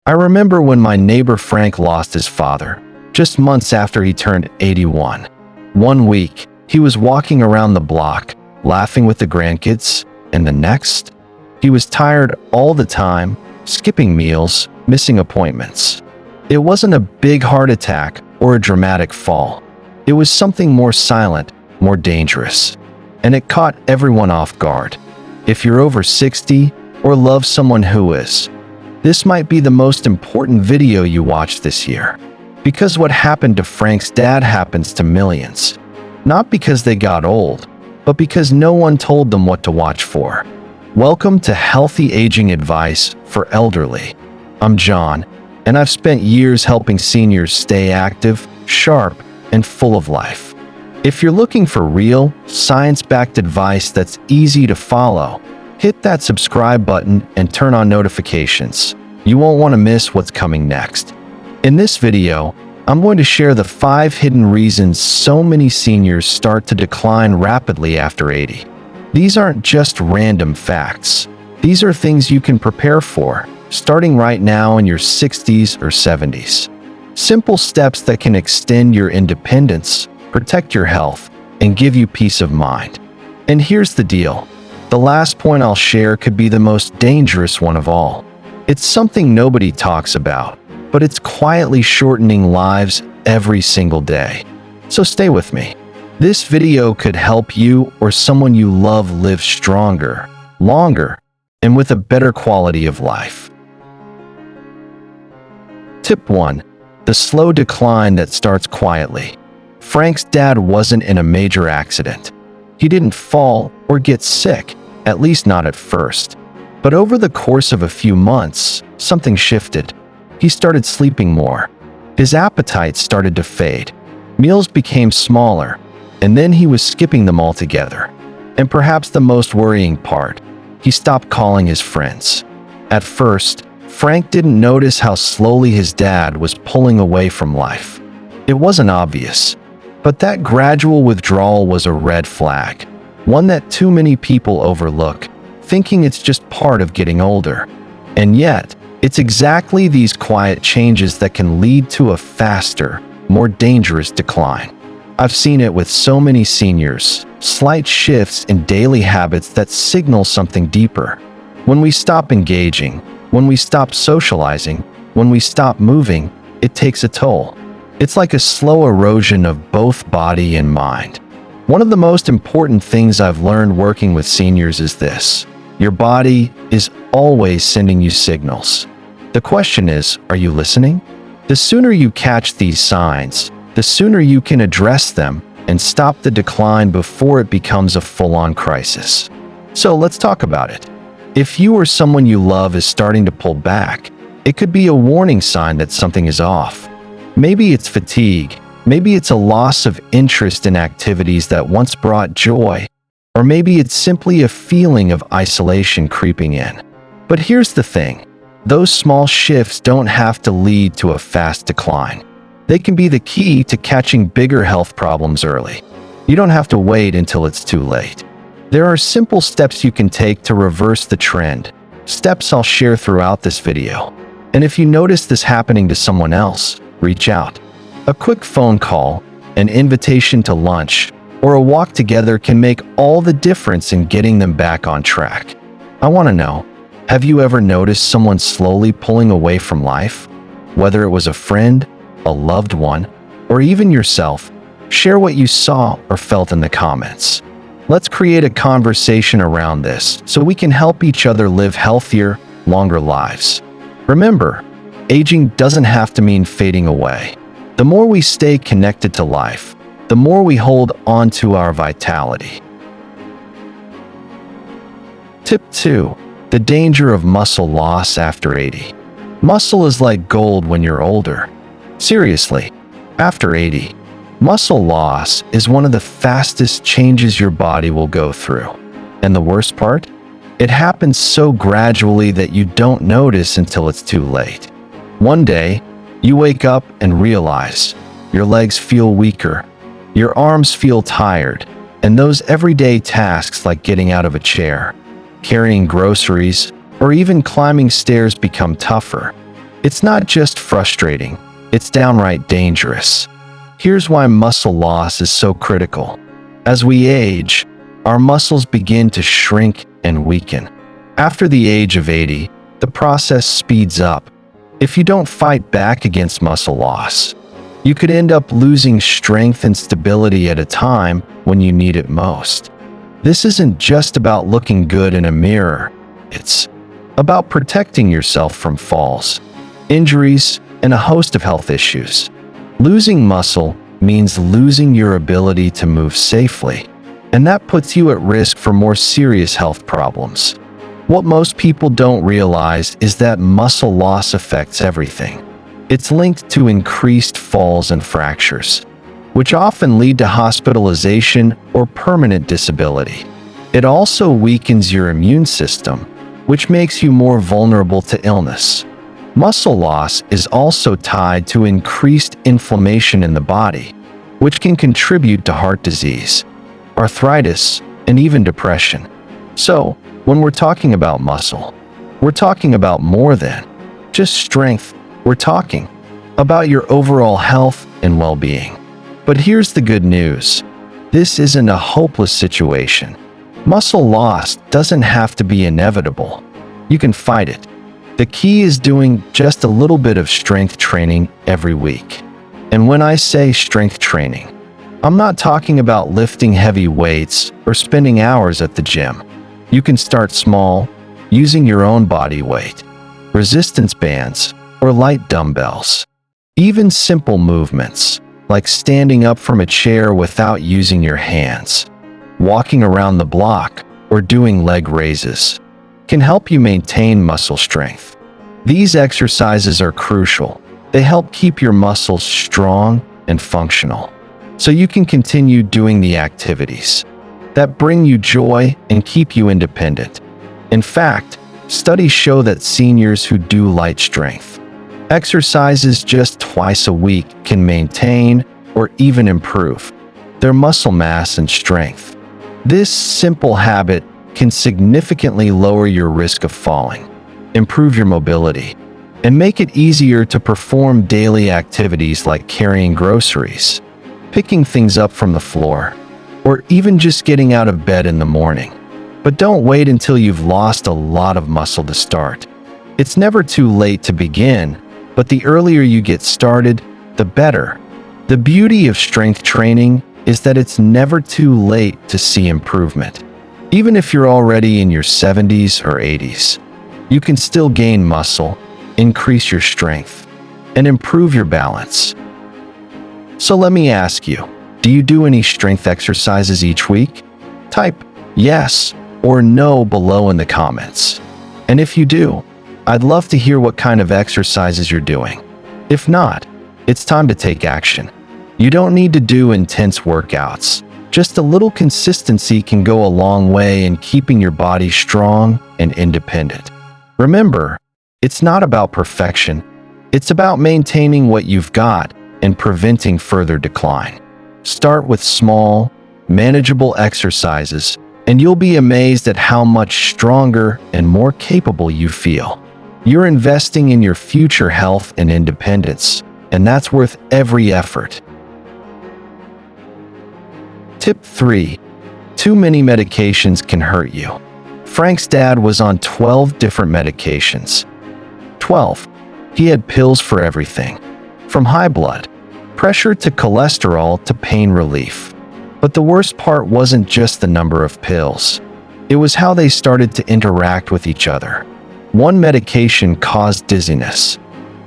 I remember when my neighbor Frank lost his father, just months after he turned 81. One week, he was walking around the block, laughing with the grandkids, and the next, he was tired all the time, skipping meals, missing appointments. It wasn't a big heart attack or a dramatic fall. It was something more silent, more dangerous. And it caught everyone off guard. If you're over 60 or love someone who is, this might be the most important video you watch this year. Because what happened to Frank's dad happens to millions. Not because they got old, but because no one told them what to watch for. Welcome to Healthy Aging Advice for Elderly. I'm John, and I've spent years helping seniors stay active, sharp, and full of life. If you're looking for real, science-backed advice that's easy to follow, hit that subscribe button and turn on notifications. You won't want to miss what's coming next. In this video, I'm going to share the 5 hidden reasons so many seniors start to decline rapidly after 80. These aren't just random facts. These are things you can prepare for, starting right now in your 60s or 70s. Simple steps that can extend your independence, protect your health, and give you peace of mind. And here's the deal. The last point I'll share could be the most dangerous one of all. It's something nobody talks about, but it's quietly shortening lives every single day. So stay with me. This video could help you or someone you love live stronger, longer, and with a better quality of life. Tip 1. The slow decline that starts quietly. Frank's dad wasn't in a major accident. He didn't fall or get sick, at least not at first. But over the course of a few months, something shifted. He started sleeping more. His appetite started to fade. Meals became smaller, and then he was skipping them altogether. And perhaps the most worrying part, he stopped calling his friends. At first, Frank didn't notice how slowly his dad was pulling away from life. It wasn't obvious, but that gradual withdrawal was a red flag, one that too many people overlook, thinking it's just part of getting older. And yet, it's exactly these quiet changes that can lead to a faster, more dangerous decline. I've seen it with so many seniors, slight shifts in daily habits that signal something deeper. When we stop engaging, when we stop socializing, when we stop moving, it takes a toll. It's like a slow erosion of both body and mind. One of the most important things I've learned working with seniors is this. Your body is always sending you signals. The question is, are you listening? The sooner you catch these signs, the sooner you can address them and stop the decline before it becomes a full-on crisis. So let's talk about it. If you or someone you love is starting to pull back, it could be a warning sign that something is off. Maybe it's fatigue, maybe it's a loss of interest in activities that once brought joy, or maybe it's simply a feeling of isolation creeping in. But here's the thing. Those small shifts don't have to lead to a fast decline. They can be the key to catching bigger health problems early. You don't have to wait until it's too late. There are simple steps you can take to reverse the trend, steps I'll share throughout this video. And if you notice this happening to someone else, reach out. A quick phone call, an invitation to lunch, or a walk together can make all the difference in getting them back on track. I want to know, have you ever noticed someone slowly pulling away from life? Whether it was a friend, a loved one, or even yourself, share what you saw or felt in the comments. Let's create a conversation around this so we can help each other live healthier, longer lives. Remember, aging doesn't have to mean fading away. The more we stay connected to life, the more we hold on to our vitality. Tip 2. The danger of muscle loss after 80. Muscle is like gold when you're older. Seriously, after 80, muscle loss is one of the fastest changes your body will go through. And the worst part? It happens so gradually that you don't notice until it's too late. One day, you wake up and realize your legs feel weaker, your arms feel tired, and those everyday tasks like getting out of a chair, carrying groceries, or even climbing stairs become tougher. It's not just frustrating, it's downright dangerous. Here's why muscle loss is so critical. As we age, our muscles begin to shrink and weaken. After the age of 80, the process speeds up. If you don't fight back against muscle loss, you could end up losing strength and stability at a time when you need it most. This isn't just about looking good in a mirror. It's about protecting yourself from falls, injuries, and a host of health issues. Losing muscle means losing your ability to move safely, and that puts you at risk for more serious health problems. What most people don't realize is that muscle loss affects everything. It's linked to increased falls and fractures, which often lead to hospitalization or permanent disability. It also weakens your immune system, which makes you more vulnerable to illness. Muscle loss is also tied to increased inflammation in the body, which can contribute to heart disease, arthritis, and even depression. So, when we're talking about muscle, we're talking about more than just strength. We're talking about your overall health and well-being. But here's the good news. This isn't a hopeless situation. Muscle loss doesn't have to be inevitable. You can fight it. The key is doing just a little bit of strength training every week. And when I say strength training, I'm not talking about lifting heavy weights or spending hours at the gym. You can start small, using your own body weight, resistance bands, or light dumbbells. Even simple movements, like standing up from a chair without using your hands, walking around the block, or doing leg raises, can help you maintain muscle strength. These exercises are crucial. They help keep your muscles strong and functional, so you can continue doing the activities that bring you joy and keep you independent. In fact, studies show that seniors who do light strength exercises just twice a week can maintain or even improve their muscle mass and strength. This simple habit can significantly lower your risk of falling, improve your mobility, and make it easier to perform daily activities like carrying groceries, picking things up from the floor, or even just getting out of bed in the morning. But don't wait until you've lost a lot of muscle to start. It's never too late to begin, but the earlier you get started, the better. The beauty of strength training is that it's never too late to see improvement. Even if you're already in your 70s or 80s, you can still gain muscle, increase your strength, and improve your balance. So let me ask you, do you do any strength exercises each week? Type yes or no below in the comments. And if you do, I'd love to hear what kind of exercises you're doing. If not, it's time to take action. You don't need to do intense workouts. Just a little consistency can go a long way in keeping your body strong and independent. Remember, it's not about perfection. It's about maintaining what you've got and preventing further decline. Start with small, manageable exercises, and you'll be amazed at how much stronger and more capable you feel. You're investing in your future health and independence, and that's worth every effort. Tip 3. Too many medications can hurt you. Frank's dad was on 12 different medications. 12. He had pills for everything, from high blood pressure to cholesterol to pain relief. But the worst part wasn't just the number of pills. It was how they started to interact with each other. One medication caused dizziness.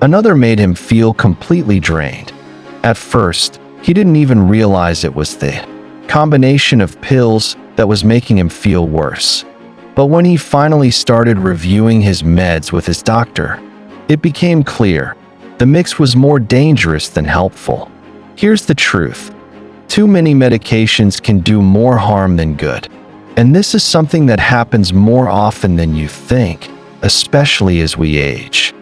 Another made him feel completely drained. At first, he didn't even realize it was the combination of pills that was making him feel worse. But when he finally started reviewing his meds with his doctor, it became clear the mix was more dangerous than helpful. Here's the truth. Too many medications can do more harm than good. And this is something that happens more often than you think, especially as we age.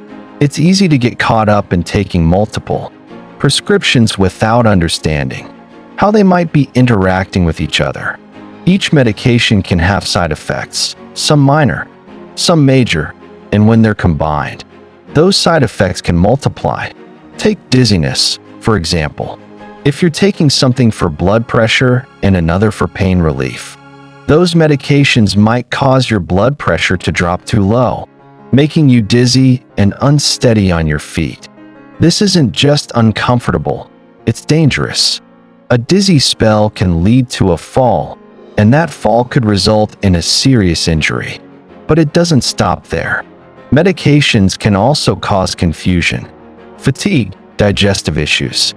It's easy to get caught up in taking multiple prescriptions without understanding how they might be interacting with each other. Each medication can have side effects, some minor, some major, and when they're combined, those side effects can multiply. Take dizziness, for example. If you're taking something for blood pressure and another for pain relief, those medications might cause your blood pressure to drop too low, making you dizzy and unsteady on your feet. This isn't just uncomfortable, it's dangerous. A dizzy spell can lead to a fall, and that fall could result in a serious injury. But it doesn't stop there. Medications can also cause confusion, fatigue, digestive issues,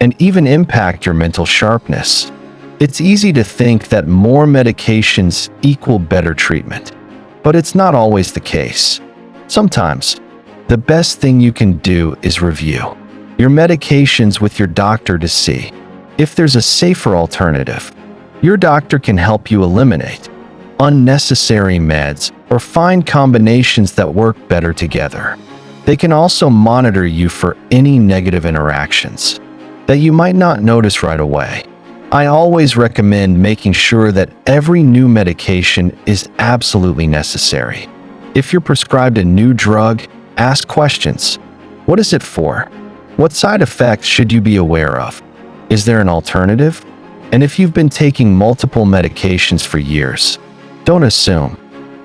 and even impact your mental sharpness. It's easy to think that more medications equal better treatment, but it's not always the case. Sometimes, the best thing you can do is review your medications with your doctor to see if there's a safer alternative. Your doctor can help you eliminate unnecessary meds or find combinations that work better together. They can also monitor you for any negative interactions that you might not notice right away. I always recommend making sure that every new medication is absolutely necessary. If you're prescribed a new drug, ask questions. What is it for? What side effects should you be aware of? Is there an alternative? And if you've been taking multiple medications for years, don't assume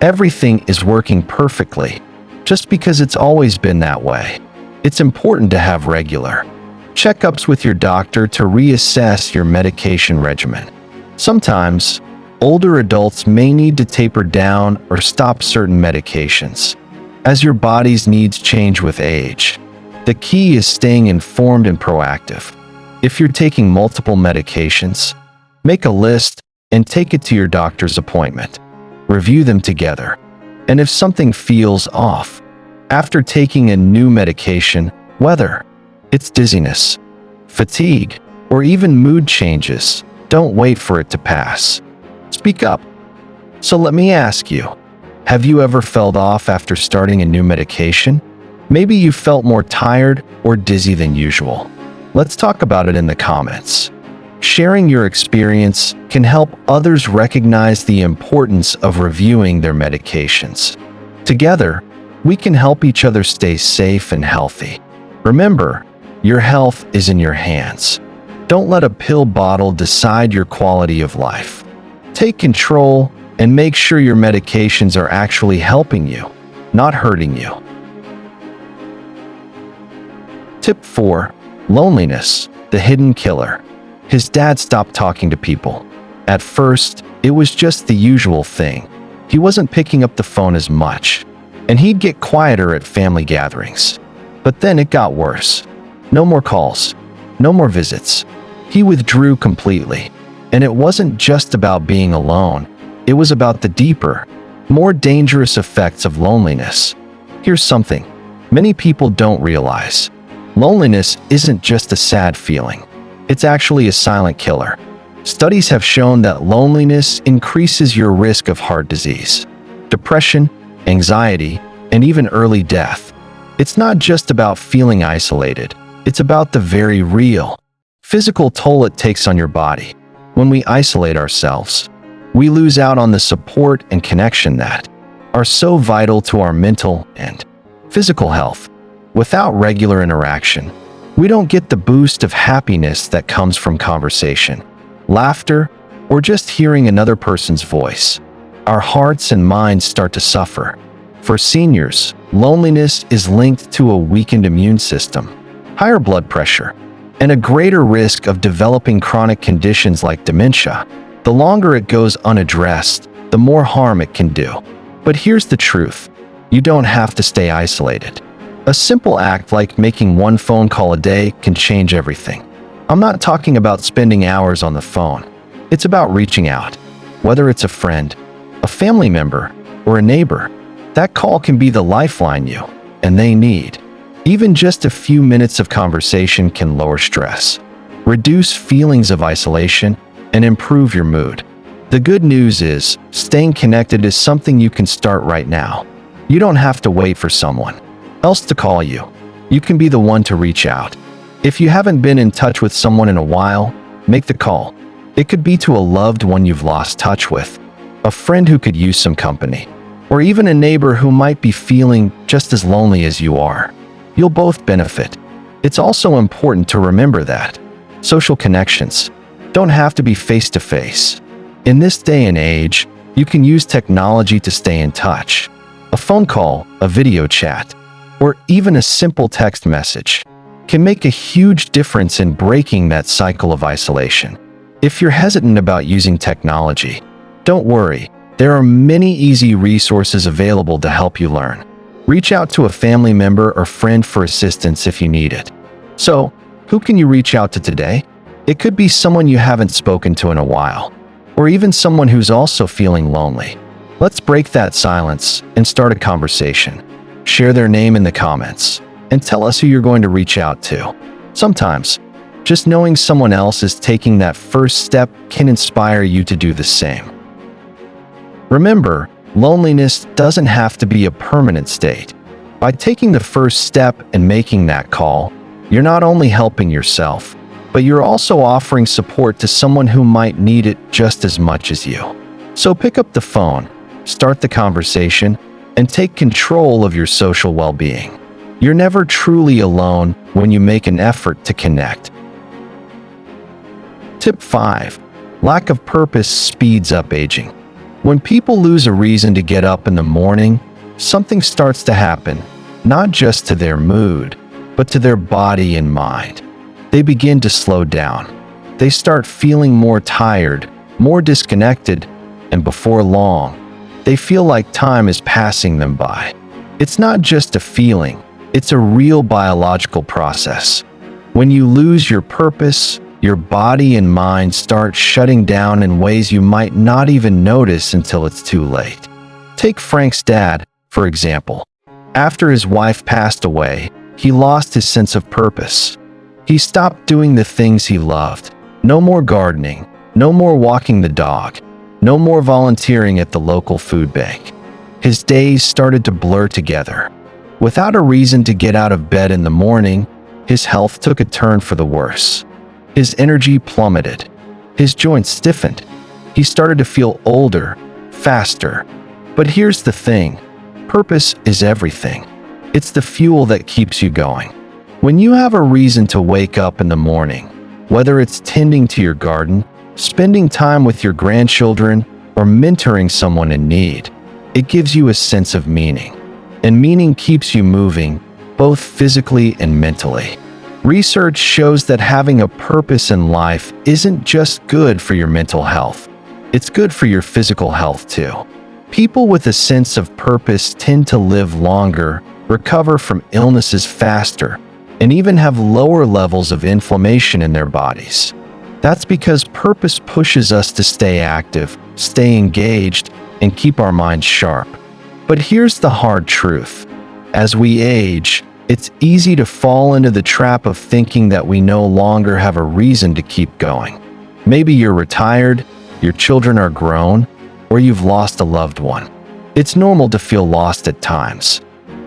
everything is working perfectly just because it's always been that way. It's important to have regular checkups with your doctor to reassess your medication regimen. Sometimes, older adults may need to taper down or stop certain medications as your body's needs change with age. The key is staying informed and proactive. If you're taking multiple medications, make a list and take it to your doctor's appointment. Review them together. And if something feels off after taking a new medication, whether it's dizziness, fatigue, or even mood changes, don't wait for it to pass. Speak up. So let me ask you, have you ever felt off after starting a new medication? Maybe you felt more tired or dizzy than usual. Let's talk about it in the comments. Sharing your experience can help others recognize the importance of reviewing their medications. Together, we can help each other stay safe and healthy. Remember, your health is in your hands. Don't let a pill bottle decide your quality of life. Take control and make sure your medications are actually helping you, not hurting you. Tip 4. Loneliness, the hidden killer. His dad stopped talking to people. At first, it was just the usual thing. He wasn't picking up the phone as much, and he'd get quieter at family gatherings. But then it got worse. No more calls, no more visits. He withdrew completely. And it wasn't just about being alone. It was about the deeper, more dangerous effects of loneliness. Here's something many people don't realize. Loneliness isn't just a sad feeling. It's actually a silent killer. Studies have shown that loneliness increases your risk of heart disease, depression, anxiety, and even early death. It's not just about feeling isolated. It's about the very real, physical toll it takes on your body. When we isolate ourselves, we lose out on the support and connection that are so vital to our mental and physical health. Without regular interaction, we don't get the boost of happiness that comes from conversation, laughter, or just hearing another person's voice. Our hearts and minds start to suffer. For seniors, loneliness is linked to a weakened immune system, higher blood pressure, and a greater risk of developing chronic conditions like dementia. The longer it goes unaddressed, the more harm it can do. But here's the truth. You don't have to stay isolated. A simple act like making one phone call a day can change everything. I'm not talking about spending hours on the phone. It's about reaching out. Whether it's a friend, a family member, or a neighbor, that call can be the lifeline you and they need. Even just a few minutes of conversation can lower stress, reduce feelings of isolation, and improve your mood. The good news is, staying connected is something you can start right now. You don't have to wait for someone else to call you. You can be the one to reach out. If you haven't been in touch with someone in a while, make the call. It could be to a loved one you've lost touch with, a friend who could use some company, or even a neighbor who might be feeling just as lonely as you are. You'll both benefit. It's also important to remember that social connections don't have to be face-to-face. In this day and age, you can use technology to stay in touch. A phone call, a video chat, or even a simple text message can make a huge difference in breaking that cycle of isolation. If you're hesitant about using technology, don't worry. There are many easy resources available to help you learn. Reach out to a family member or friend for assistance if you need it. So, who can you reach out to today? It could be someone you haven't spoken to in a while, or even someone who's also feeling lonely. Let's break that silence and start a conversation. Share their name in the comments and tell us who you're going to reach out to. Sometimes, just knowing someone else is taking that first step can inspire you to do the same. Remember, loneliness doesn't have to be a permanent state. By taking the first step and making that call, you're not only helping yourself, but you're also offering support to someone who might need it just as much as you. So pick up the phone, start the conversation, and take control of your social well-being. You're never truly alone when you make an effort to connect. Tip 5. Lack of purpose speeds up aging. When people lose a reason to get up in the morning, something starts to happen, not just to their mood, but to their body and mind. They begin to slow down. They start feeling more tired, more disconnected, and before long, they feel like time is passing them by. It's not just a feeling, it's a real biological process. When you lose your purpose, your body and mind start shutting down in ways you might not even notice until it's too late. Take Frank's dad, for example. After his wife passed away, he lost his sense of purpose. He stopped doing the things he loved. No more gardening, no more walking the dog, no more volunteering at the local food bank. His days started to blur together. Without a reason to get out of bed in the morning, his health took a turn for the worse. His energy plummeted. His joints stiffened. He started to feel older, faster. But here's the thing. Purpose is everything. It's the fuel that keeps you going. When you have a reason to wake up in the morning, whether it's tending to your garden, spending time with your grandchildren, or mentoring someone in need, it gives you a sense of meaning. And meaning keeps you moving, both physically and mentally. Research shows that having a purpose in life isn't just good for your mental health. It's good for your physical health too. People with a sense of purpose tend to live longer, recover from illnesses faster, and even have lower levels of inflammation in their bodies. That's because purpose pushes us to stay active, stay engaged, and keep our minds sharp. But here's the hard truth. As we age, it's easy to fall into the trap of thinking that we no longer have a reason to keep going. Maybe you're retired, your children are grown, or you've lost a loved one. It's normal to feel lost at times,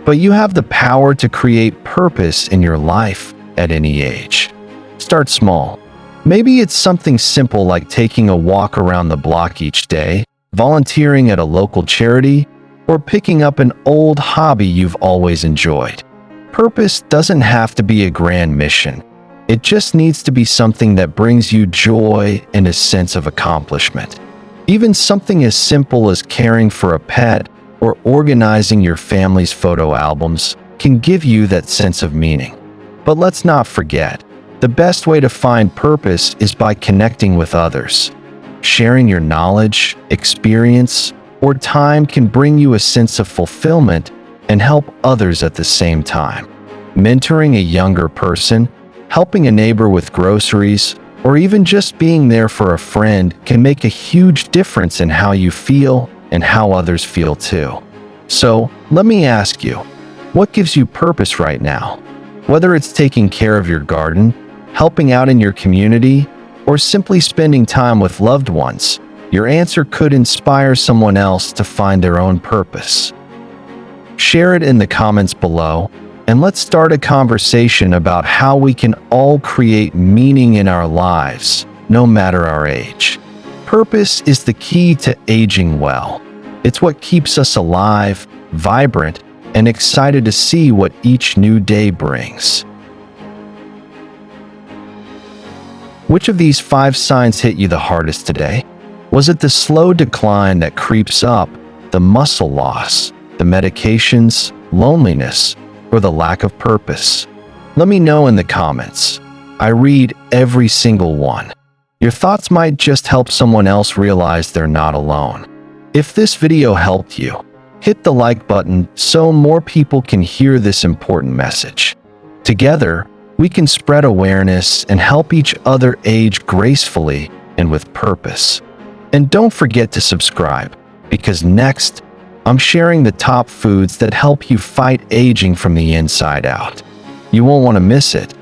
but you have the power to create purpose in your life at any age. Start small. Maybe it's something simple like taking a walk around the block each day, volunteering at a local charity, or picking up an old hobby you've always enjoyed. Purpose doesn't have to be a grand mission. It just needs to be something that brings you joy and a sense of accomplishment. Even something as simple as caring for a pet or organizing your family's photo albums can give you that sense of meaning. But let's not forget, the best way to find purpose is by connecting with others. Sharing your knowledge, experience, or time can bring you a sense of fulfillment and help others at the same time. Mentoring a younger person, helping a neighbor with groceries, or even just being there for a friend can make a huge difference in how you feel and how others feel too. So, let me ask you, what gives you purpose right now? Whether it's taking care of your garden, helping out in your community, or simply spending time with loved ones, your answer could inspire someone else to find their own purpose. Share it in the comments below, and let's start a conversation about how we can all create meaning in our lives, no matter our age. Purpose is the key to aging well. It's what keeps us alive, vibrant, and excited to see what each new day brings. Which of these 5 signs hit you the hardest today? Was it the slow decline that creeps up, the muscle loss, the medications, loneliness, or the lack of purpose? Let me know in the comments. I read every single one. Your thoughts might just help someone else realize they're not alone. If this video helped you, hit the like button so more people can hear this important message. Together, we can spread awareness and help each other age gracefully and with purpose. And don't forget to subscribe, because next, I'm sharing the top foods that help you fight aging from the inside out. You won't want to miss it.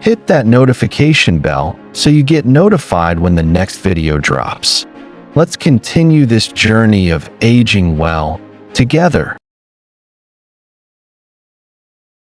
Hit that notification bell so you get notified when the next video drops. Let's continue this journey of aging well together.